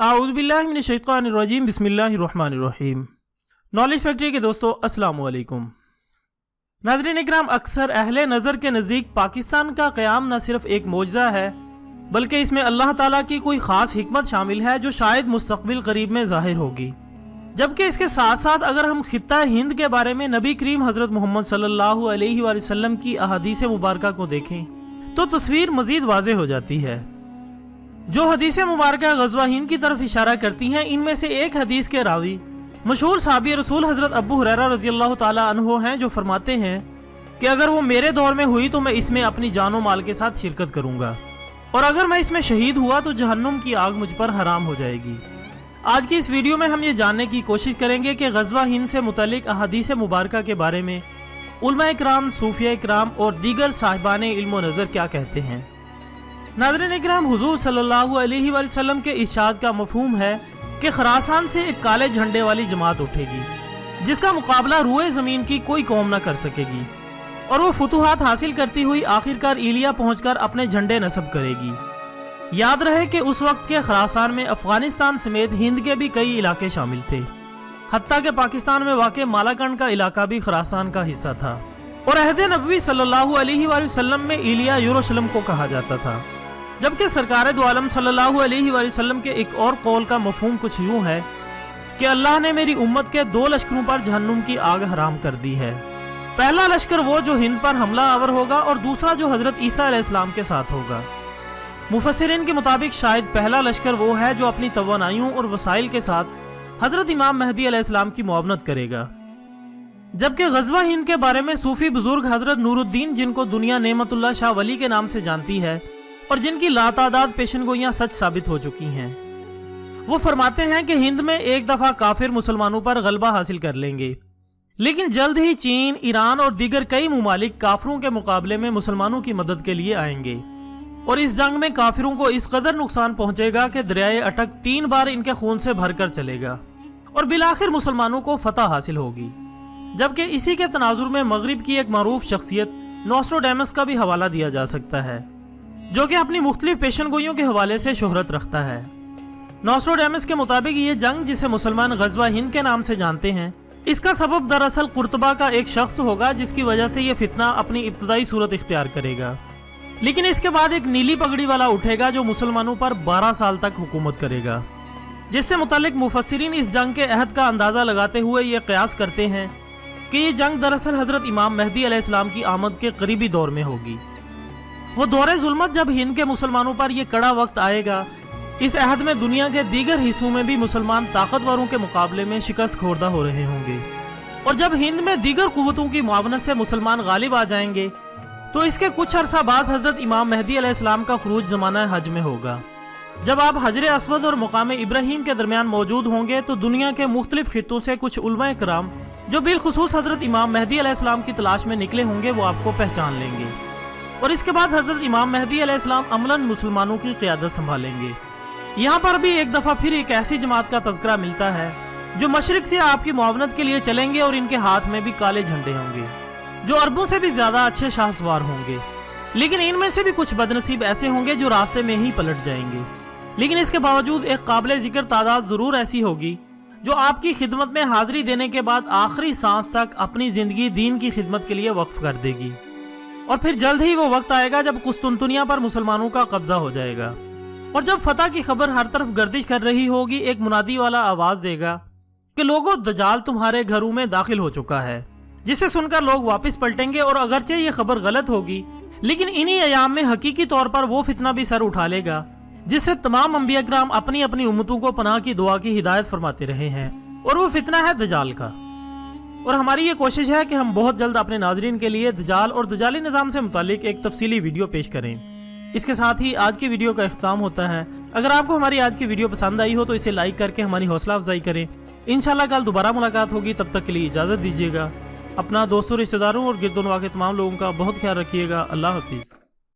आऊज़ु बिल्लाहि मिनश शैतानिर रजीम बिस्मिल्लाहिर रहमानिर रहीम। Knowledge factory के दोस्तों अस्सलाम वालेकुम। नाज़रीन इकराम, अक्सर अहले नज़र के नज़दीक पाकिस्तान का क़याम न सिर्फ एक मौजज़ा है बल्कि इसमें अल्लाह ताला की कोई ख़ास हिकमत शामिल है जो शायद मुस्तक़बिल करीब में ज़ाहिर होगी। जबकि इसके साथ साथ अगर हम खित्ता हिंद के बारे में नबी करीम हज़रत मोहम्मद सल्लल्लाहु अलैहि वसल्लम की अहादीस मुबारका को देखें तो तस्वीर मज़ीद वाज़ेह हो जाती है। जो हदीस मुबारका ग़ज़वा हिंद की तरफ इशारा करती हैं, इनमें से एक हदीस के रावी मशहूर सहाबी रसूल हज़रत अबू हुरैरा रज़ियल्लाहु ताला अन्हु हैं, जो फरमाते हैं कि अगर वो मेरे दौर में हुई तो मैं इसमें अपनी जानो माल के साथ शिरकत करूँगा, और अगर मैं इसमें शहीद हुआ तो जहन्नुम की आग मुझ पर हराम हो जाएगी। आज की इस वीडियो में हम ये जानने की कोशिश करेंगे कि ग़ज़वा हिंद से मुतल्लिक़ अहादीस मुबारका के बारे में उलमा इकराम, सूफिया इकराम और दीगर साहिबाने इल्म व नज़र क्या कहते हैं। नाज़रीन इकराम, हुज़ूर सल्लल्लाहु अलैहि वसल्लम के इरशाद का मफ़हूम है कि खरासान से एक काले झंडे वाली जमात उठेगी जिसका मुकाबला रूए ज़मीन की कोई कौम न कर सकेगी, और वो फतूहात हासिल करती हुई आखिरकार इलिया पहुंचकर अपने झंडे नस्ब करेगी। याद रहे कि उस वक्त के खरासान में अफगानिस्तान समेत हिंद के भी कई इलाके शामिल थे, हत्ता के पाकिस्तान में वाक़े मालाकंड का इलाका भी खरासान का हिस्सा था, और अहद नबवी सल्लल्लाहु अलैहि वसल्लम में इलिया यरूशलेम को कहा जाता था। जबकि सरकार दो आलम सल्लल्लाहु अलैहि वसल्लम के एक और कौल का मफहूम कुछ यूँ है कि अल्लाह ने मेरी उम्मत के दो लश्करों पर जहन्नुम की आग हराम कर दी है। पहला लश्कर वो जो हिंद पर हमला आवर होगा, और दूसरा जो हज़रत ईसा अलैहिस्सलाम के साथ होगा। मुफस्सिरीन के मुताबिक शायद पहला लश्कर वो है जो अपनी तवानाइयों और वसाइल के साथ हज़रत इमाम महदी अलैहिस्सलाम की मुआवनत करेगा। जबकि ग़ज़वा हिंद के बारे में सूफी बुजुर्ग हज़रत नूरुद्दीन, जिनको दुनिया नेमतुल्लाह शाह वली के नाम से जानती है और जिनकी लातादाद पेशनगोइयाँ सच साबित हो चुकी हैं, वो फरमाते हैं कि हिंद में एक दफ़ा काफिर मुसलमानों पर गलबा हासिल कर लेंगे, लेकिन जल्द ही चीन, ईरान और दीगर कई मुमालिक काफिरों के मुकाबले में मुसलमानों की मदद के लिए आएंगे, और इस जंग में काफिरों को इस कदर नुकसान पहुंचेगा कि दरियाए अटक 3 बार इनके खून से भरकर चलेगा और बिलाखिर मुसलमानों को फतह हासिल होगी। जबकि इसी के तनाजुर में मगरिब की एक मारूफ शख्सियत नोस्ट्राडेमस का भी हवाला दिया जा सकता है, जो कि अपनी मुख्तलिफ पेशनगोइयों के हवाले से शोहरत रखता है। नोस्ट्राडेमस के मुताबिक ये जंग, जिसे मुसलमान ग़ज़वा हिंद के नाम से जानते हैं, इसका सबब दरअसल कुर्तबा का एक शख्स होगा जिसकी वजह से ये फितना अपनी इब्तदाई सूरत इख्तियार करेगा। लेकिन इसके बाद एक नीली पगड़ी वाला उठेगा जो मुसलमानों पर 12 साल तक हुकूमत करेगा, जिससे मुतल्लिक मुफस्सिरीन इस जंग के अहद का अंदाज़ा लगाते हुए ये क़यास करते हैं कि ये जंग दरअसल हज़रत इमाम महदी अलैहिस्सलाम की आमद के करीबी दौर में होगी। वो दौरे ज़ुल्मत जब हिंद के मुसलमानों पर यह कड़ा वक्त आएगा, इस अहद में दुनिया के दीगर हिस्सों में भी मुसलमान ताकतवरों के मुकाबले में शिकस्त खोरदा हो रहे होंगे, और जब हिंद में दीगर कुव्वतों की मुआवनत से मुसलमान गालिब आ जाएंगे तो इसके कुछ अरसा बाद हज़रत इमाम महदी अलैहिस्सलाम का खुरूज ज़माना हज में होगा। जब आप हजर अस्वद और मुकाम इब्राहीम के दरमियान मौजूद होंगे तो दुनिया के मुख्तलिफ खित्तों से कुछ उलमा इकराम जो बिलखुसूस हज़रत इमाम महदी अलैहिस्सलाम की तलाश में निकले होंगे, वो आपको पहचान लेंगे, और इसके बाद हज़रत इमाम महदी अलैहिस्सलाम अमलन मुसलमानों की क़ियादत संभालेंगे। यहाँ पर भी एक दफ़ा फिर एक ऐसी जमात का तज़किरा मिलता है जो मशरिक से आपकी मुआवनत के लिए चलेंगे, और इनके हाथ में भी काले झंडे होंगे जो अरबों से भी ज़्यादा अच्छे शाहसवार होंगे। लेकिन इनमें से भी कुछ बदनसीब ऐसे होंगे जो रास्ते में ही पलट जाएंगे। लेकिन इसके बावजूद एक काबिल ज़िक्र तादाद ज़रूर ऐसी होगी जो आपकी खिदमत में हाज़िरी देने के बाद आखिरी सांस तक अपनी ज़िंदगी दीन की खिदमत के लिए वक्फ कर देगी, और फिर जल्द ही वो वक्त आएगा जब कुस्तुनतुनिया पर मुसलमानों का कब्जा हो जाएगा, और जब फतह की खबर हर तरफ गर्दिश कर रही होगी, एक मुनादी वाला आवाज़ देगा कि लोगों, दज्जाल तुम्हारे घरों में दाखिल हो चुका है, जिसे सुनकर लोग वापस पलटेंगे, और अगरचे ये खबर गलत होगी लेकिन इन्हीं अयाम में हकीकी तौर पर वो फितना भी सर उठा लेगा जिससे तमाम अंबिया किराम अपनी अपनी उम्मतों को पनाह की दुआ की हिदायत फरमाते रहे हैं, और वो फितना है दज्जाल का। और हमारी ये कोशिश है कि हम बहुत जल्द अपने नाजरीन के लिए दज्जाल और दज्जाली निज़ाम से मुतालिक एक तफसीली वीडियो पेश करें। इसके साथ ही आज की वीडियो का इख्तिताम होता है। अगर आपको हमारी आज की वीडियो पसंद आई हो तो इसे लाइक करके हमारी हौसला अफजाई करें। इंशाल्लाह कल दोबारा मुलाकात होगी, तब तक के लिए इजाज़त दीजिएगा। अपना दोस्तों, रिश्तेदारों और गिरदोनवा के तमाम लोगों का बहुत ख्याल रखिएगा। अल्लाह हाफिज़।